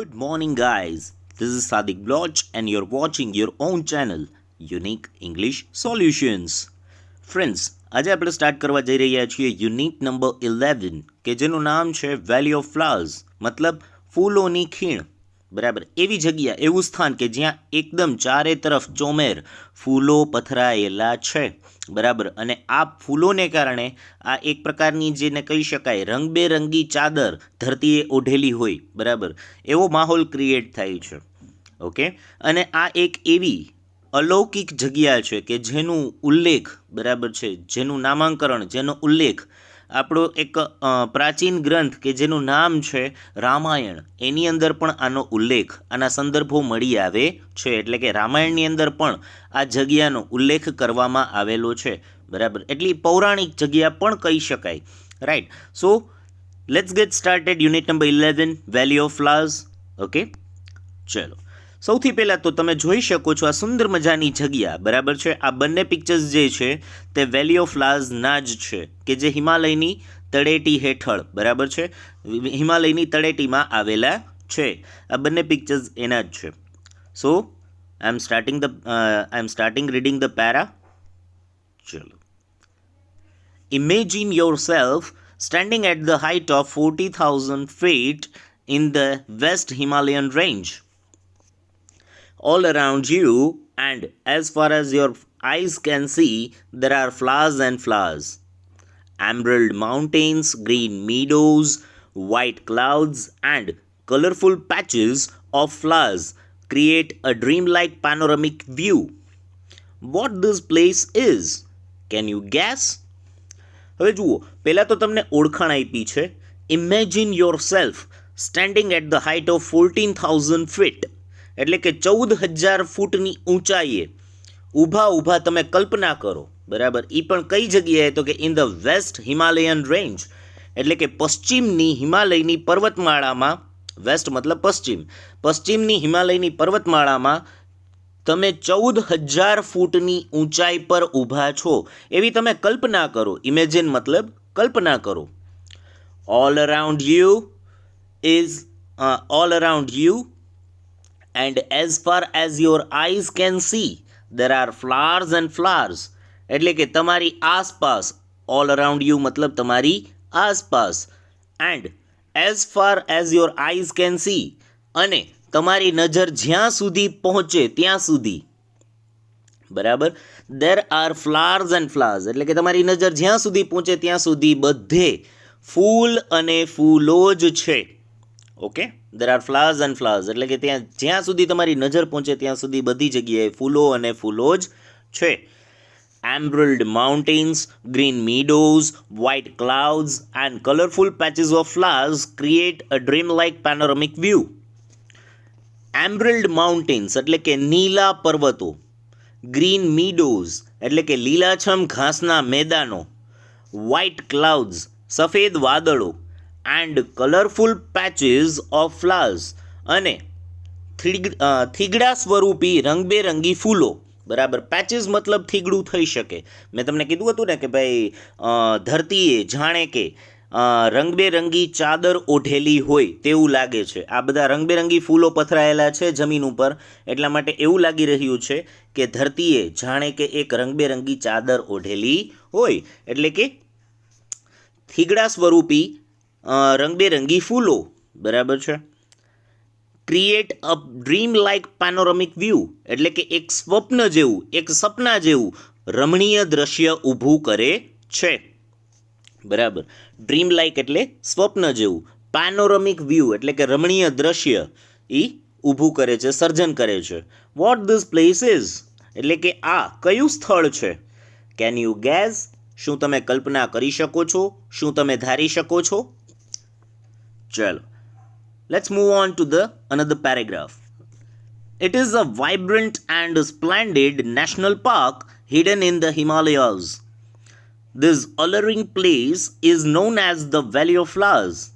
Good morning, guys. This is Sadiq Bloch, and you're watching your own channel, Unique English Solutions. Friends, આજે આપણે start કરવા જઈ રહ્યા છીએ યુનિટ નંબર 11 કે જેનું નામ છે વેલી ઓફ ફ્લાવર્સ, મતલબ ફૂલોની ખીણ. બરાબર, એવી જગ્યા, એવું સ્થાન કે જ્યાં એકદમ ચારે તરફ ચોમેર ફૂલો પથરાયેલા છે. બરાબર, અને આ ફૂલોને કારણે આ એક પ્રકારની જેને કહી શકાય રંગબેરંગી ચાદર ધરતીએ ઓઢેલી હોય. બરાબર, એવો માહોલ ક્રિએટ થાય છે. ઓકે, અને આ એક એવી અલૌકિક જગ્યા છે કે જેનું ઉલ્લેખ, બરાબર છે, જેનું નામાંકરણ, જેનો ઉલ્લેખ આપણો એક પ્રાચીન ગ્રંથ કે જેનું નામ છે રામાયણ, એની અંદર પણ આનો ઉલ્લેખ, આના સંદર્ભો મળી આવે છે. એટલે કે રામાયણની અંદર પણ આ જગ્યાનો ઉલ્લેખ કરવામાં આવેલો છે. બરાબર, એટલી પૌરાણિક જગ્યા પણ કહી શકાય. Right, so let's gate started. Unit number 11, valley of flowers. Okay, ચલો. સૌથી પહેલાં તો તમે જોઈ શકો છો આ સુંદર મજાની જગ્યા. બરાબર છે, આ બંને પિક્ચર્સ જે છે તે વેલી ઓફ ફ્લાવર્સના જ છે કે જે હિમાલયની તળેટી હેઠળ, બરાબર છે, હિમાલયની તળેટીમાં આવેલા છે. આ બંને પિક્ચર્સ એના જ છે. સો આઈ એમ સ્ટાર્ટિંગ રીડિંગ ધ પેરા. ચલો. Imagine yourself standing at the height of 40,000 feet in the West Himalayan range. All around you, and as far as your eyes can see, there are flowers and flowers. Emerald mountains, green meadows, white clouds, and colorful patches of flowers create a dreamlike panoramic view. What this place is? Can you guess? હવે જુઓ, પહેલાં તો તમને ઓળખાણ આપી છે. Imagine yourself standing at the height of 14,000 feet, એટલે કે 14,000 ફૂટની ઊંચાઈએ ઊભા તમે કલ્પના કરો. બરાબર, એ પણ કઈ જગ્યાએ? તો કે in the west Himalayan range, એટલે કે પશ્ચિમની હિમાલયની પર્વતમાળામાં. વેસ્ટ મતલબ પશ્ચિમ, પશ્ચિમની હિમાલયની પર્વતમાળામાં તમે 14,000 ફૂટની ઊંચાઈ પર ઊભા છો એવી તમે કલ્પના કરો. ઇમેજિન મતલબ કલ્પના કરો. All around you and as far as your eyes can see, there are flowers and flowers. એટલે કે તમારી આસપાસ, all around you મતલબ તમારી આસપાસ, and as far as your eyes can see, અને તમારી નજર જ્યાં સુધી પહોંચે ત્યાં સુધી. બરાબર, there are flowers and flowers, એટલે કે તમારી નજર જ્યાં સુધી પહોંચે ત્યાં સુધી બધે ફૂલ અને ફૂલો જ છે. Okay, there are flowers and flowers, એટલે કે ત્યાં જ્યાં સુધી તમારી નજર પહોંચે ત્યાં સુધી બધી જગ્યાએ ફૂલો અને ફૂલો જ છે. Emerald mountains, green meadows, white clouds, and colorful patches of flowers create a dreamlike panoramic view. Emerald mountains એટલે કે નીલા પર્વતો, green meadows એટલે કે લીલાછમ ઘાસના મેદાનો, white clouds સફેદ વાદળો, and colorful patches of flowers અને થીગડા સ્વરૂપી રંગબેરંગી ફૂલો. બરાબર, પેચીસ મતલબ થીગડું થઈ શકે. મેં તમને કીધું હતું ને કે ભાઈ ધરતીએ જાણે કે રંગબેરંગી ચાદર ઓઢેલી હોય તેવું લાગે છે. આ બધા રંગબેરંગી ફૂલો પથરાયેલા છે જમીન ઉપર, એટલા માટે એવું લાગી રહ્યું છે કે ધરતીએ જાણે કે એક રંગબેરંગી ચાદર ઓઢેલી હોય. એટલે કે થીગડા સ્વરૂપી રંગબેરંગી ફૂલો. બરાબર છે. Create a dream like પેનોરામિક view, એટલે કે એક સ્વપ્ન જેવું, એક સપના જેવું રમણીય દ્રશ્ય ઊભું કરે છે. બરાબર, ડ્રીમ લાઇક એટલે સ્વપ્ન જેવું, પેનોરામિક વ્યૂ એટલે કે રમણીય દ્રશ્ય એ ઊભું કરે છે, સર્જન કરે છે. વોટ ધીસ પ્લેસ ઇઝ, એટલે કે આ કયું સ્થળ છે? કેન યુ ગેસ, શું તમે કલ્પના કરી શકો છો? શું તમે ધારી શકો છો? ચલો, let's move on to the another paragraph. It is a vibrant and splendid national park hidden in the Himalayas. This alluring place is known as the Valley of Flowers.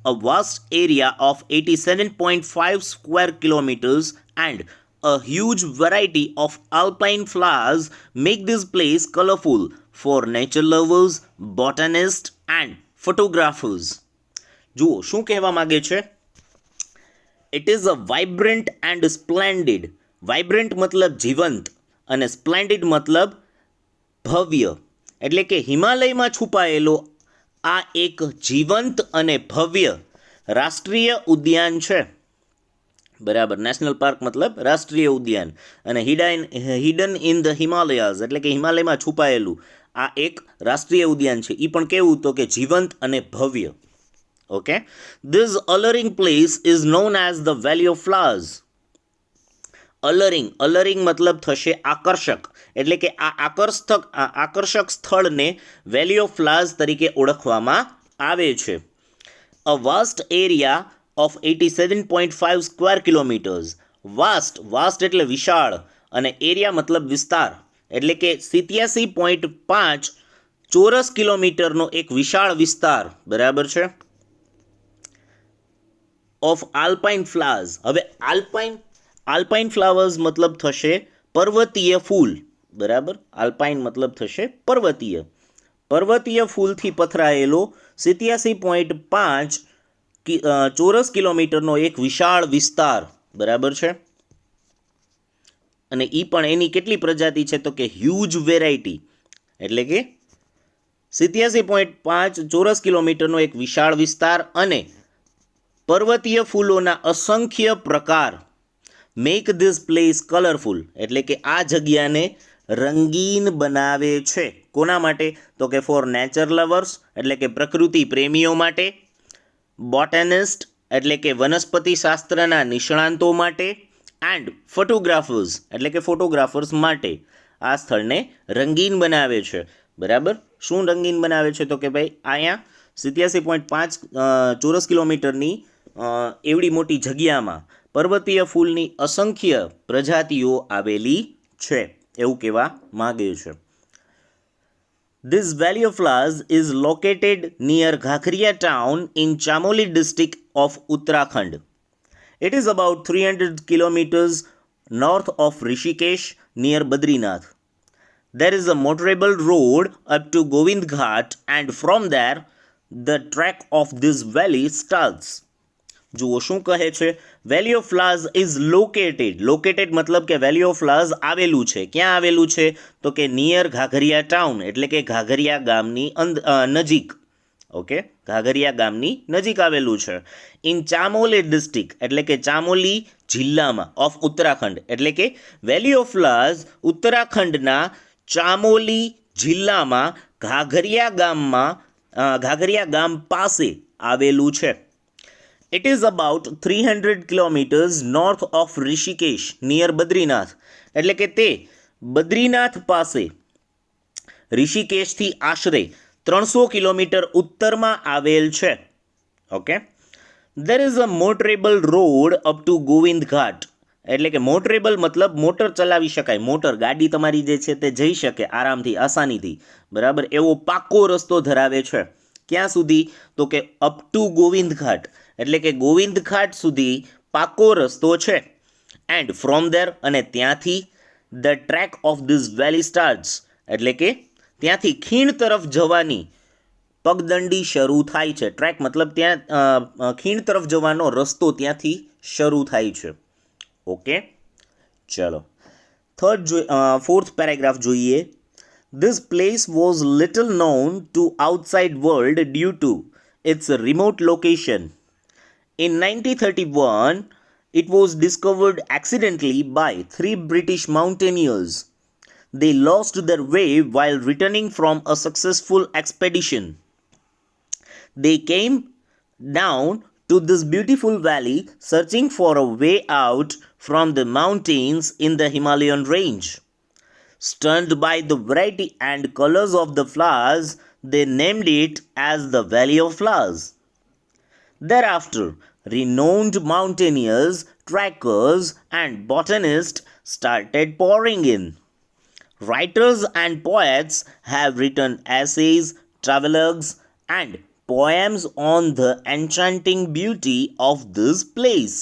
A vast area of 87.5 square kilometers and a huge variety of alpine flowers make this place colorful for nature lovers, botanists and photographers. જુઓ, શું કહેવા માગે છે? It is a vibrant and splendid. Vibrant મતલબ જીવંત અને સ્પ્લેન્ડિડ મતલબ ભવ્ય. એટલે કે હિમાલયમાં છુપાયેલો આ એક જીવંત અને ભવ્ય રાષ્ટ્રીય ઉદ્યાન છે. બરાબર. નેશનલ પાર્ક મતલબ રાષ્ટ્રીય ઉદ્યાન અને હિડન ઇન ધ હિમાલયાઝ એટલે કે હિમાલયમાં છુપાયેલું આ એક રાષ્ટ્રીય ઉદ્યાન છે. એ પણ કેવું તો કે જીવંત અને ભવ્ય. Okay. This alluring place is known as the valley of flowers. Alluring મતલબ થશે આકર્ષક. એટલે કે આ આકર્ષક સ્થળને વેલી ઓફ ફ્લાવર્સ તરીકે ઓળખવામાં આવે છે. અ vast area of 87.5 square kilometers. Vast એટલે વિશાળ અને એરિયા મતલબ વિસ્તાર એટલે કે 87.5 ચોરસ કિલોમીટરનો એક વિશાળ વિસ્તાર. બરાબર છે. Of Alpine flowers. હવે આલ્પાઇન ફ્લાવર્સ મતલબ થશે પર્વતીય ફૂલ. બરાબર. આલ્પાઇન મતલબ થશે પર્વતીય ફૂલથી પથરાયેલો 87.5 ચોરસ કિલોમીટરનો એક વિશાળ વિસ્તાર. બરાબર છે. અને એ પણ એની કેટલી પ્રજાતિ છે તો કે હ્યુજ વેરાયટી. એટલે કે 87.5 ચોરસ કિલોમીટરનો એક વિશાળ વિસ્તાર અને પર્વતીય ફૂલોના અસંખ્ય પ્રકાર મેક ધીસ પ્લેસ કલરફુલ. એટલે કે આ જગ્યાને રંગીન બનાવે છે. કોના માટે તો કે ફોર નેચર લવર્સ એટલે કે પ્રકૃતિ પ્રેમીઓ માટે, બોટનિસ્ટ એટલે કે વનસ્પતિ શાસ્ત્રના નિષ્ણાંતો માટે, એન્ડ ફોટોગ્રાફર્સ એટલે કે ફોટોગ્રાફર્સ માટે આ સ્થળને રંગીન બનાવે છે. બરાબર. શું રંગીન બનાવે છે તો કે ભાઈ અહીંયા 87.5 ચોરસ કિલોમીટરની એવડી મોટી જગ્યામાં પર્વતીય ફૂલની અસંખ્ય પ્રજાતિઓ આવેલી છે એવું કહેવા માગે છે. This valley of flowers is located near Ghagria town in Chamoli district of Uttarakhand. It is about 300 kilometers north of Rishikesh near Badrinath. There is a motorable road up to Govind Ghat and from there the trek of this valley starts. જુઓ શું કહે છે. વેલી of flowers is located મતલબ કે વેલી of flowers આવેલું છે. ક્યાં આવેલું છે તો કે નિયર ઘાઘરિયા ટાઉન એટલે કે ઘાઘરિયા ગામની નજીક. ઓકે. ઘાઘરિયા ગામની નજીક આવેલું છે. ઇન ચામોલી ડિસ્ટ્રિક્ટ એટલે કે ચામોલી જિલ્લામાં ઓફ ઉત્તરાખંડ એટલે કે વેલી ઓફ ફ્લાવર્સ ઉત્તરાખંડના ચામોલી જિલ્લામાં ઘાઘરિયા ગામ પાસે આવેલું છે. It is about 300 kilometers north of Rishikesh near Badrinath. એટલે કે તે બદ્રીનાથ પાસે ઋષિકેશથી આશરે 300 કિલોમીટર ઉત્તરમાં આવેલ છે. Okay. There is a motorable road up to Govind Ghat. એટલે કે મોટરેબલ મતલબ મોટર ચલાવી શકાય. મોટર ગાડી તમારી જે છે તે જઈ શકે આરામથી આસાનીથી. બરાબર. એવો પાક્કો રસ્તો ધરાવે છે. ક્યાં સુધી તો કે અપ ટુ ગોવિંદ ઘાટ એટલે કે ગોવિંદ ઘાટ સુધી પાકો રસ્તો છે. એન્ડ ફ્રોમ ધેર અને ત્યાંથી the track of this valley starts એટલે કે ત્યાંથી ખીણ તરફ જવાની પગદંડી શરૂ થાય છે. ટ્રેક મતલબ ત્યાં ખીણ તરફ જવાનો રસ્તો ત્યાંથી શરૂ થાય છે. ઓકે. ચલો ફોર્થ પેરેગ્રાફ જોઈએ. This place was little known to outside world due to its remote location. In 1931, it was discovered accidentally by 3 British mountaineers. They lost their way while returning from a successful expedition. They came down to this beautiful valley searching for a way out from the mountains in the Himalayan range. Stunned by the variety and colors of the flowers, they named it as the Valley of Flowers. Thereafter, renowned mountaineers, trackers, and botanists started pouring in. Writers and poets have written essays, travelogues, and poems on the enchanting beauty of this place.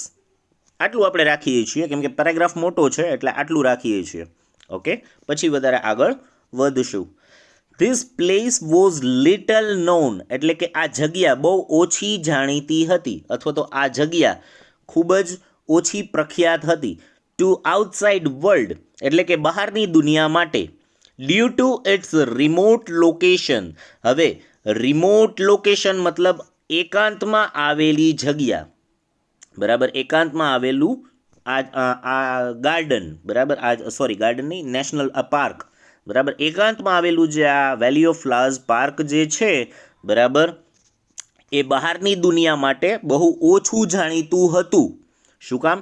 આટલું આપણે રાખીએ છીએ કેમ કે paragraph મોટો છે એટલે આટલું રાખીએ છીએ. ઓકે. પછી વધારે આગળ વધશું. This place was little known એટલે કે આ જગ્યા બહુ ઓછી જાણીતી હતી અથવા તો આ જગ્યા ખૂબ જ ઓછી પ્રખ્યાત હતી ટુ આઉટસાઇડ વર્લ્ડ એટલે કે બહારની દુનિયા માટે due to its remote location. હવે રિમોટ લોકેશન મતલબ એકાંતમાં આવેલી જગ્યા, બરાબર, એકાંતમાં આવેલું આ ગાર્ડન, બરાબર, ગાર્ડન નહીં, નેશનલ પાર્ક, બરાબર, એકાંતમાં આવેલું જે આ વેલી ઓફ ફ્લાવર્સ પાર્ક જે છે, બરાબર, એ બહારની દુનિયા માટે બહુ ઓછું જાણીતું હતું. શું કામ?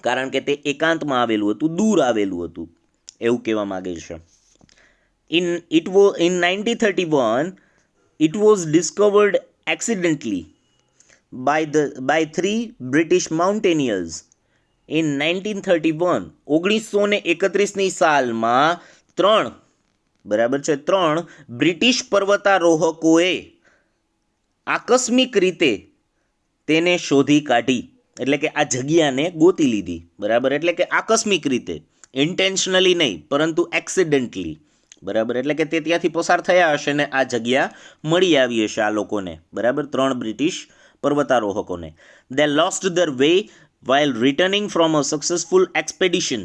કારણ કે તે એકાંતમાં આવેલું હતું, દૂર આવેલું હતું, એવું કહેવા માંગે છે. In 1931, it was discovered accidentally by three British mountaineers. In 1931, 1931ની સાલમાં ત્રણ બ્રિટિશ પર્વતારોહકોએ આકસ્મિક રીતે તેને શોધી કાઢી, એટલે કે આ જગ્યાને ગોતી લીધી, બરાબર, એટલે કે આકસ્મિક રીતે, ઇન્ટેન્શનલી નહીં પરંતુ એક્સિડન્ટલી, બરાબર, એટલે કે તે ત્યાંથી પસાર થયા હશે ને આ જગ્યા મળી આવી હશે આ લોકોને, બરાબર, 3 British પર્વતારોહકોને. They lost their way while returning from a successful expedition.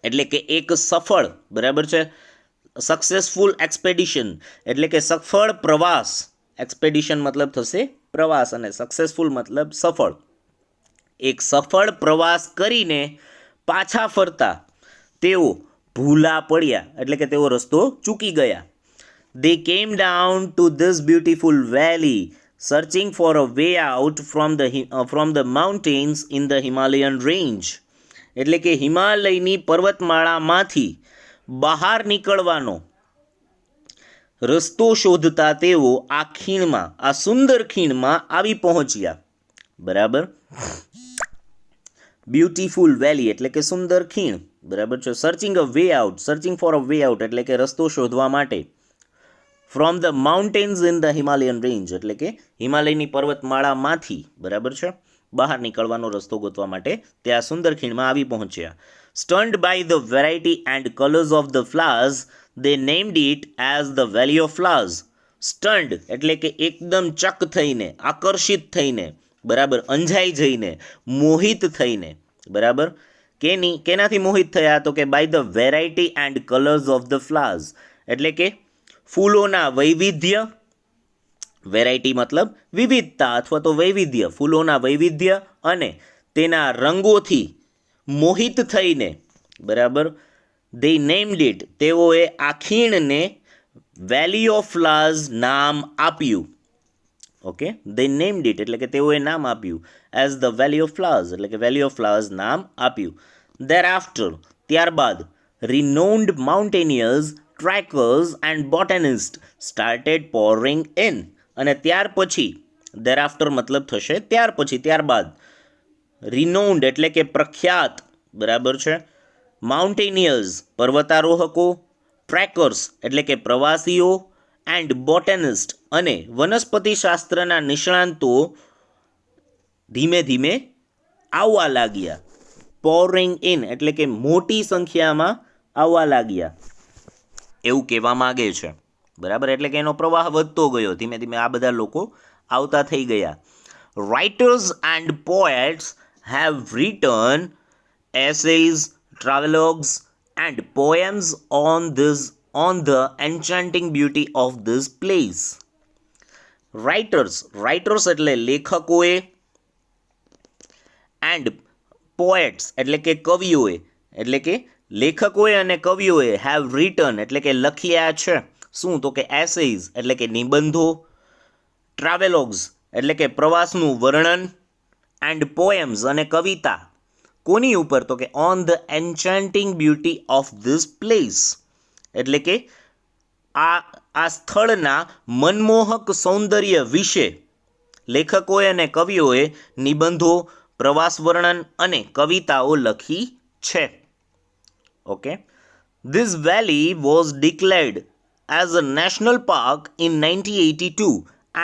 એટલે કે એક સફળ, બરાબર છે, સક્સેસફુલ એક્સપેડિશન એટલે કે સફળ પ્રવાસ, એક્સપેડિશન મતલબ થશે પ્રવાસ અને સક્સેસફુલ મતલબ સફળ. એક સફળ પ્રવાસ કરીને પાછા ફરતા તેઓ ભૂલા પડ્યા, એટલે કે તેઓ રસ્તો ચૂકી ગયા. They came down to this beautiful valley searching for a way out from the mountains in the Himalayan range. એટલે કે હિમાલયની પર્વતમાળામાંથી બહાર નીકળવાનો રસ્તો શોધતા તેઓ આ ખીણમાં, આ સુંદર ખીણમાં આવી પહોંચ્યા, બરાબર. બ્યુટીફુલ વેલી એટલે કે સુંદર ખીણ, બરાબર છે. Searching for a way out એટલે કે રસ્તો શોધવા માટે. From the mountains in the Himalayan range એટલે કે હિમાલયની પર્વતમાળામાંથી, બરાબર છે, બહાર નીકળવાનો રસ્તો ગોતવા માટે તે આ સુંદર ખીણમાં આવી પહોંચ્યા. Stunned by the variety and colours of the flowers they named it as the valley of flowers. Stunned એટલે કે એકદમ ચક થઈને, આકર્ષિત થઈને, બરાબર, અંજાઈ જઈને, મોહિત થઈને, બરાબર, કેનાથી મોહિત થયા? તો કે by the variety and colours of the flowers એટલે કે ફૂલોના વૈવિધ્ય, વેરાયટી મતલબ વિવિધતા અથવા તો વૈવિધ્ય, ફૂલોના વૈવિધ્ય અને તેના રંગોથી મોહિત થઈને, બરાબર. They named it, તેઓએ આ ખીણને વેલી ઓફ ફ્લાવર્સ નામ આપ્યું. ઓકે, they named it એટલે કે તેઓએ નામ આપ્યું as the valley of flowers એટલે કે વેલી ઓફ ફ્લાવર્સ નામ આપ્યું. thereafter ત્યારબાદ renowned mountaineers, trackers and botanists started pouring in. અને ત્યાર પછી, thereafter મતલબ થશે ત્યાર પછી, ત્યારબાદ. renowned એટલે કે પ્રખ્યાત, બરાબર છે. માઉન્ટેનિયર્સ પર્વતારોહકો, ટ્રેકર્સ એટલે કે પ્રવાસીઓ, એન્ડ બોટેનિસ્ટ અને વનસ્પતિશાસ્ત્રના નિષ્ણાંતો ધીમે ધીમે આવવા લાગ્યા. પોરિંગ ઇન એટલે કે મોટી સંખ્યામાં આવવા લાગ્યા એવું કહેવા માગે છે, બરાબર, એટલે કે એનો પ્રવાહ વધતો ગયો, ધીમે ધીમે આ બધા લોકો આવતા થઈ ગયા. Writers and poets have written essays, travelogues and poems on the enchanting beauty of this place. Writers એટલે લેખકોએ, and poets એટલે કે કવિઓએ, એટલે કે લેખકોએ અને કવિઓએ have written એટલે કે લખ્યા છે. શું? તો કે essays એટલે કે નિબંધો, travelogues એટલે કે પ્રવાસનું વર્ણન, and poems અને કવિતા કોની ઉપર? તો કે on the enchanting beauty of this place એટલે કે આ સ્થળના મનમોહક સૌંદર્ય વિશે લેખકોએ અને કવિઓએ નિબંધો, પ્રવાસ વર્ણન અને કવિતાઓ લખી છે. Okay, this valley was declared as a national park in 1982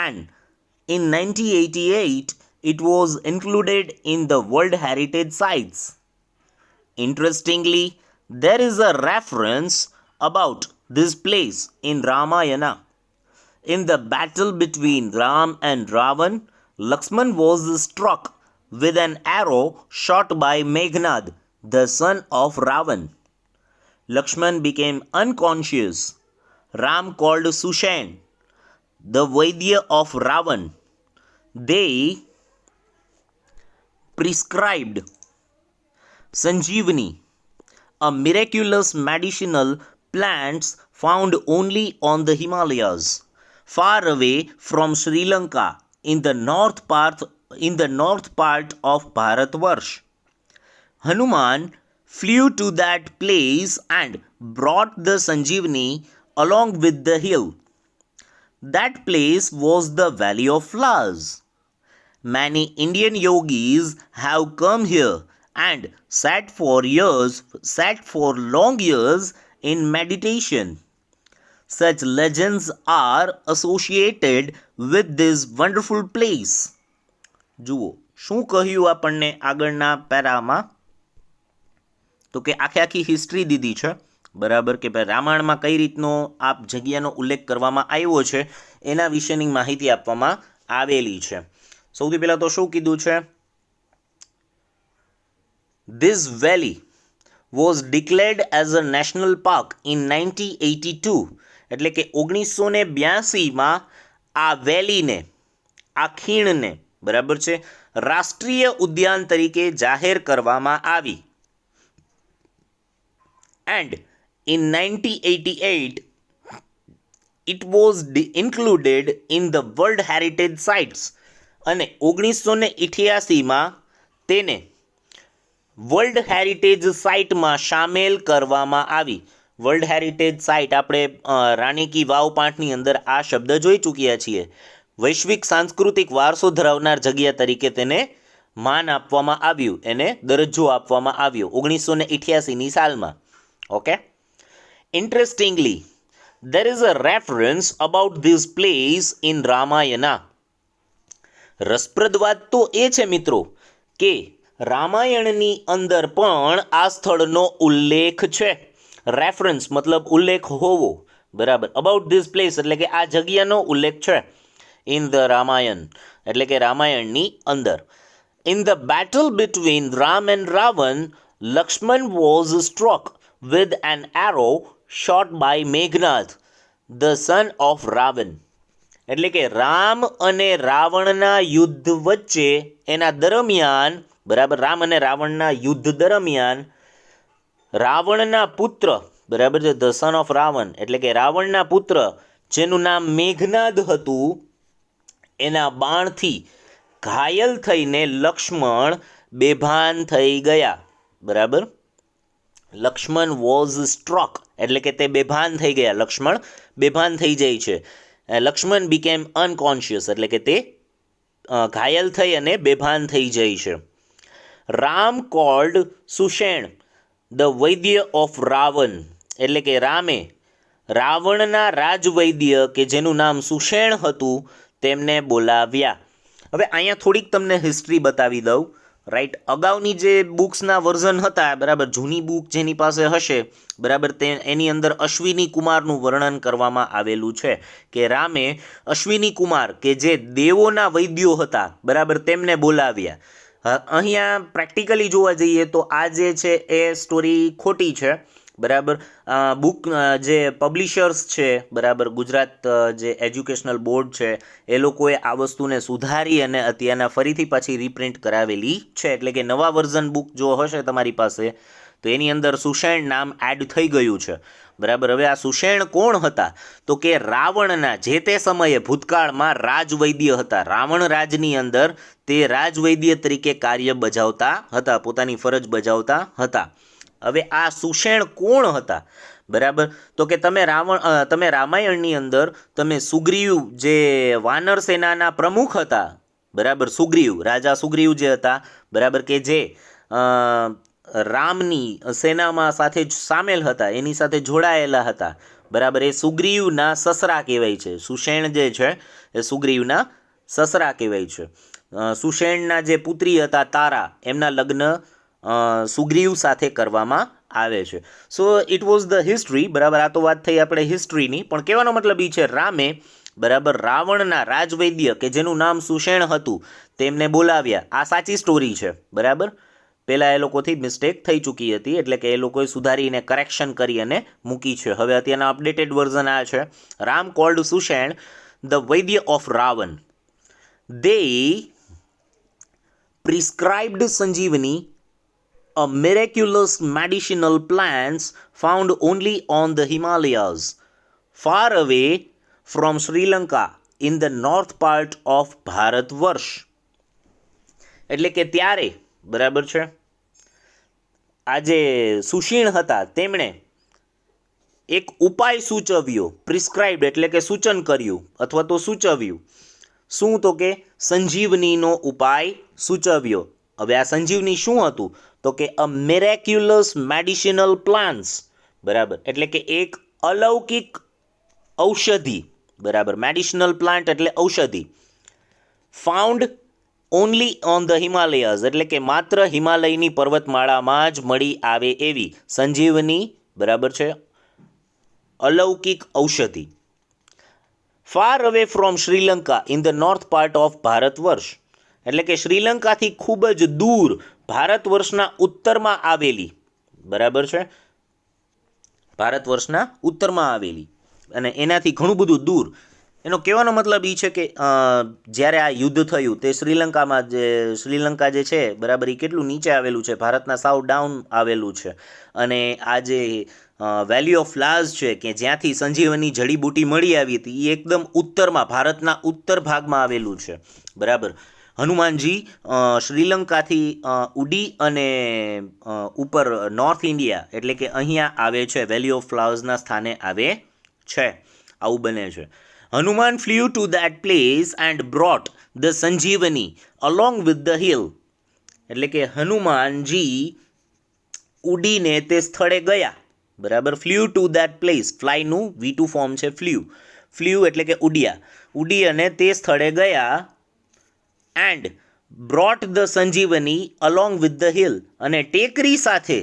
and in 1988 it was included in the World Heritage Sites. Interestingly, there is a reference about this place in Ramayana. In the battle between Ram and Ravan, Lakshman was struck with an arrow shot by Meghnad, the son of Ravan. Lakshman became unconscious. Ram called Sushen, the Vaidya of Ravan. They prescribed Sanjeevani, a miraculous medicinal plant found only on the Himalayas, far away from Sri Lanka in the north part of Bharatvarsh. Hanuman flew to that place and brought the Sanjeevani along with the hill. That place was the Valley of Flowers. Many Indian yogis have come here and sat for long years in meditation. Such legends are associated with this wonderful place. જુઓ શું કહ્યું આપણને આગળના પેરામાં, તો કે આખી history દીધી છે, બરાબર, કે ભાઈ રામાયણમાં કઈ રીતનો આ જગ્યાનો ઉલ્લેખ કરવામાં આવ્યો છે એના વિશેની માહિતી આપવામાં આવેલી છે. સૌથી પહેલાં તો શું કીધું છે? This valley was declared as a national park in 1982. એટલે કે 1982માં આ વેલીને, આ ખીણને, બરાબર છે, રાષ્ટ્રીય ઉદ્યાન તરીકે જાહેર કરવામાં આવી. And in 1988 it was included in the World Heritage Sites. અને 1988માં તેને વર્લ્ડ હેરિટેજ સાઇટમાં સામેલ કરવામાં આવી. વર્લ્ડ હેરિટેજ સાઇટ આપણે રાણી કી વાવ પાઠની અંદર આ શબ્દ જોઈ ચૂક્યા છીએ. વૈશ્વિક સાંસ્કૃતિક વારસો ધરાવનાર જગ્યા તરીકે તેને માન આપવામાં આવ્યું, એને દરજ્જો આપવામાં આવ્યો 1988ની સાલમાં. Okay. Interestingly, there is a reference about this place in Ramayana. રસપ્રદ વાત તો એ છે મિત્રો કે રામાયણની અંદર પણ આ સ્થળનો ઉલ્લેખ છે. રેફરન્સ મતલબ ઉલ્લેખ હોવો, બરાબર. અબાઉટ ધીસ પ્લેસ એટલે કે આ જગ્યાનો ઉલ્લેખ છે. ઇન ધ રામાયણ એટલે કે રામાયણની અંદર. In the battle between Ram and Ravan, Lakshman was stroke with an arrow shot by Meghnath, the son of Ravan. એટલે કે રામ અને રાવણના યુદ્ધ વચ્ચે એના દરમિયાન, બરાબર, રામ અને રાવણના યુદ્ધ દરમિયાન રાવણના પુત્ર, બરાબર છે, ધ સન ઓફ રાવણ એટલે કે રાવણના પુત્ર જેનું નામ મેઘનાદ હતું, એના બાણથી ઘાયલ થઈને લક્ષ્મણ બેભાન થઈ ગયા. બરાબર. લક્ષ્મણ વોઝ સ્ટ્રોક એટલે કે તે બેભાન થઈ ગયા, લક્ષ્મણ બેભાન થઈ જાય છે. લક્ષ્મણ બીકેમ અનકોન્શિયસ એટલે કે તે ઘાયલ થઈ અને બેભાન થઈ જાય છે. Ram cold Sushen the Vaidya of Ravan એટલે કે રામે રાવણના રાજવૈદ્ય કે જેનું નામ સુષેણ હતું તેમને બોલાવ્યા. હવે અહીંયા થોડીક તમને હિસ્ટ્રી બતાવી દઉં, રાઈટ. અગાઉની જે બુક્સના વર્ઝન હતા, બરાબર, જૂની બુક જેની પાસે હશે, બરાબર, તે એની અંદર અશ્વિની કુમારનું વર્ણન કરવામાં આવેલું છે કે રામે અશ્વિની કુમાર કે જે દેવોના વૈદ્યો હતા, બરાબર, તેમને બોલાવ્યા. અહીંયા પ્રેક્ટિકલી જોવા જઈએ તો આ જે છે એ સ્ટોરી ખોટી છે, બરાબર. બુક જે પબ્લિશર્સ છે, બરાબર, ગુજરાત જે એજ્યુકેશનલ બોર્ડ છે, એ લોકોએ આ વસ્તુને સુધારી અને અત્યારના ફરીથી પાછી રીપ્રિન્ટ કરાવેલી છે. એટલે કે નવા વર્ઝન બુક જો હશે તમારી પાસે તો એની અંદર સુષેણ નામ એડ થઈ ગયું છે, બરાબર. હવે આ સુષેણ કોણ હતા? તો કે રાવણના જે તે સમયે ભૂતકાળમાં રાજવૈદ્ય હતા. રાવણ રાજની અંદર તે રાજવૈદ્ય તરીકે કાર્ય બજાવતા હતા, પોતાની ફરજ બજાવતા હતા. હવે આ સુષેણ કોણ હતા? બરાબર, તો કે તમે રામાયણની અંદર તમે સુગ્રીવ જે વાનર સેનાના પ્રમુખ હતા, બરાબર, સુગ્રીવ, રાજા સુગ્રીવ જે હતા, બરાબર, કે જે રામની સેનામાં સાથે સામેલ હતા, એની સાથે જોડાયેલા હતા, બરાબર, એ સુગ્રીવના સસરા કહેવાય છે. સુષેણ જે છે એ સુગ્રીવના સસરા કહેવાય છે. સુષેણના જે પુત્રી હતા તારા, એમના લગ્ન સુગ્રીવ સાથે કરવામાં આવે છે. So it was the history, બરાબર. આ તો વાત થઈ આપણે હિસ્ટ્રીની, પણ કહેવાનો મતલબ એ છે રામે બરાબર, રાવણના રાજવૈદ્ય કે જેનું નામ સુષેણ હતું તેમને બોલાવ્યા. આ સાચી સ્ટોરી છે. બરાબર, પહેલાં એ લોકોથી મિસ્ટેક થઈ ચૂકી હતી, એટલે કે એ લોકોએ સુધારીને કરેક્શન કરી અને મૂકી છે. હવે અત્યારના અપડેટેડ વર્ઝન આ છે. Ram cold Sushen the Vaidya of Ravan. They prescribed Sanjeevani, a miraculous medicinal plant found only on the Himalayas, far away from Sri Lanka in the north part of Bharatvarsh. એટલે કે ત્યારે, બરાબર છે, આ જે સુષીણ હતા તેમણે એક ઉપાય સૂચવ્યો. પ્રિસ્ક્રાઇબ્ડ એટલે કે સૂચન કર્યું અથવા તો સૂચવ્યું. શું? તો કે સંજીવનીનો ઉપાય સૂચવ્યો. હવે આ સંજીવની શું હતું? તો કે અ મિરેક્યુલસ મેડિસિનલ પ્લાન્ટ્સ. બરાબર, એટલે કે એક અલૌકિક ઔષધિ. બરાબર, મેડિસિનલ પ્લાન્ટ એટલે ઔષધિ. Found only on the Himalayas, એટલે કે માત્ર હિમાલયની પર્વતમાળામાં જ મળી આવે એવી સંજીવની. બરાબર છે, અલૌકિક ઔષધિ. Far away from Sri Lanka in the north part of Bharatvarsh, એટલે કે શ્રીલંકાથી ખૂબ જ દૂર ભારતવર્ષના ઉત્તરમાં આવેલી. બરાબર છે, ભારતવર્ષના ઉત્તરમાં આવેલી અને એનાથી ઘણું બધું દૂર. એનો કહેવાનો મતલબ એ છે કે જ્યારે આ યુદ્ધ થયું તે શ્રીલંકા જે છે, બરાબર, એ કેટલું નીચે આવેલું છે, ભારતના સાવ ડાઉન આવેલું છે. અને આ જે વેલી ઓફ ફ્લાવર્સ છે કે જ્યાંથી સંજીવની જડીબુટી મળી આવી હતી એ એકદમ ઉત્તરમાં, ભારતના ઉત્તર ભાગમાં આવેલું છે. બરાબર, હનુમાનજી શ્રીલંકાથી ઉડી અને ઉપર નોર્થ ઇન્ડિયા એટલે કે અહીંયા આવે છે, વેલી ઓફ ફ્લાવર્સના સ્થાને આવે છે. આવું બને છે. Hanuman flew to that place and brought the Sanjeevani along with the hill, એટલે કે હનુમાનજી ઉડીને તે સ્થળે ગયા. બરાબર, ફ્લ્યુ ટુ દેટ પ્લેસ, ફ્લાયનું V2 ફોર્મ છે ફ્લ્યુ. ફ્લ્યુ એટલે કે ઉડ્યા. ઉડી અને તે સ્થળે ગયા. And brought the Sanjeevani along with the hill, અને ટેકરી સાથે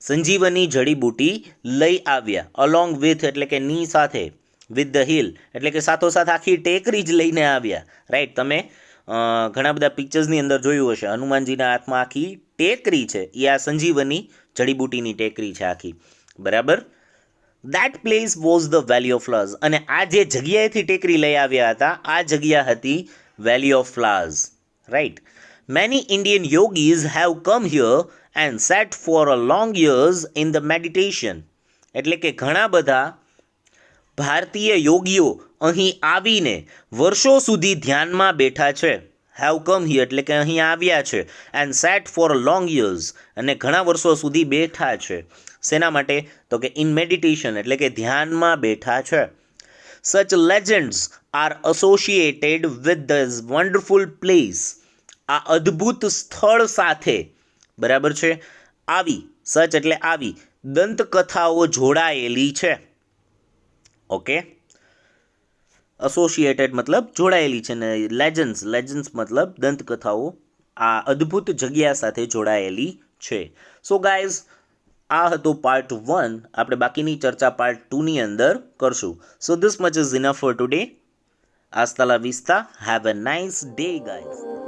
સંજીવની જડીબુટી લઈ આવ્યા. અલોંગ વિથ એટલે કે ની સાથે, વિથ ધ હિલ એટલે કે સાથોસાથ આખી ટેકરી જ લઈને આવ્યા. રાઈટ, તમે ઘણા બધા પિક્ચર્સની અંદર જોયું હશે, હનુમાનજીના હાથમાં આખી ટેકરી છે, એ આ સંજીવની જડીબુટીની ટેકરી છે આખી. બરાબર, that place was the valley of flowers, અને આ જે જગ્યાએથી ટેકરી લઈ આવ્યા હતા આ જગ્યા હતી valley of flowers. Right, many Indian yogis have come here and set for a long years in the meditation, એટલે કે ઘણા બધા ભારતીય યોગીઓ અહીં આવીને વર્ષો સુધી ધ્યાનમાં બેઠા છે. હેવ કમ હિયર એટલે કે અહીં આવ્યા છે. And set for a long years, અને ઘણા વર્ષો સુધી બેઠા છે. શેના માટે? તો કે ઇન મેડિટેશન એટલે કે ધ્યાનમાં બેઠા છે. Such legends are associated with this wonderful place, આ અદ્ભુત સ્થળ સાથે, બરાબર છે, આવી, સચ એટલે આવી, દંતકથાઓ જોડાયેલી છે. ઓકે, એસોસિએટેડ મતલબ જોડાયેલી છે ને લેજન્ડ્સ મતલબ દંતકથાઓ આ અદ્ભુત જગ્યા સાથે જોડાયેલી છે. સો ગાઈઝ, આ હતો પાર્ટ 1. આપણે બાકીની ચર્ચા પાર્ટ 2ની અંદર કરશું. So this much is enough four today. Hasta la vista. Have a nice day, guys.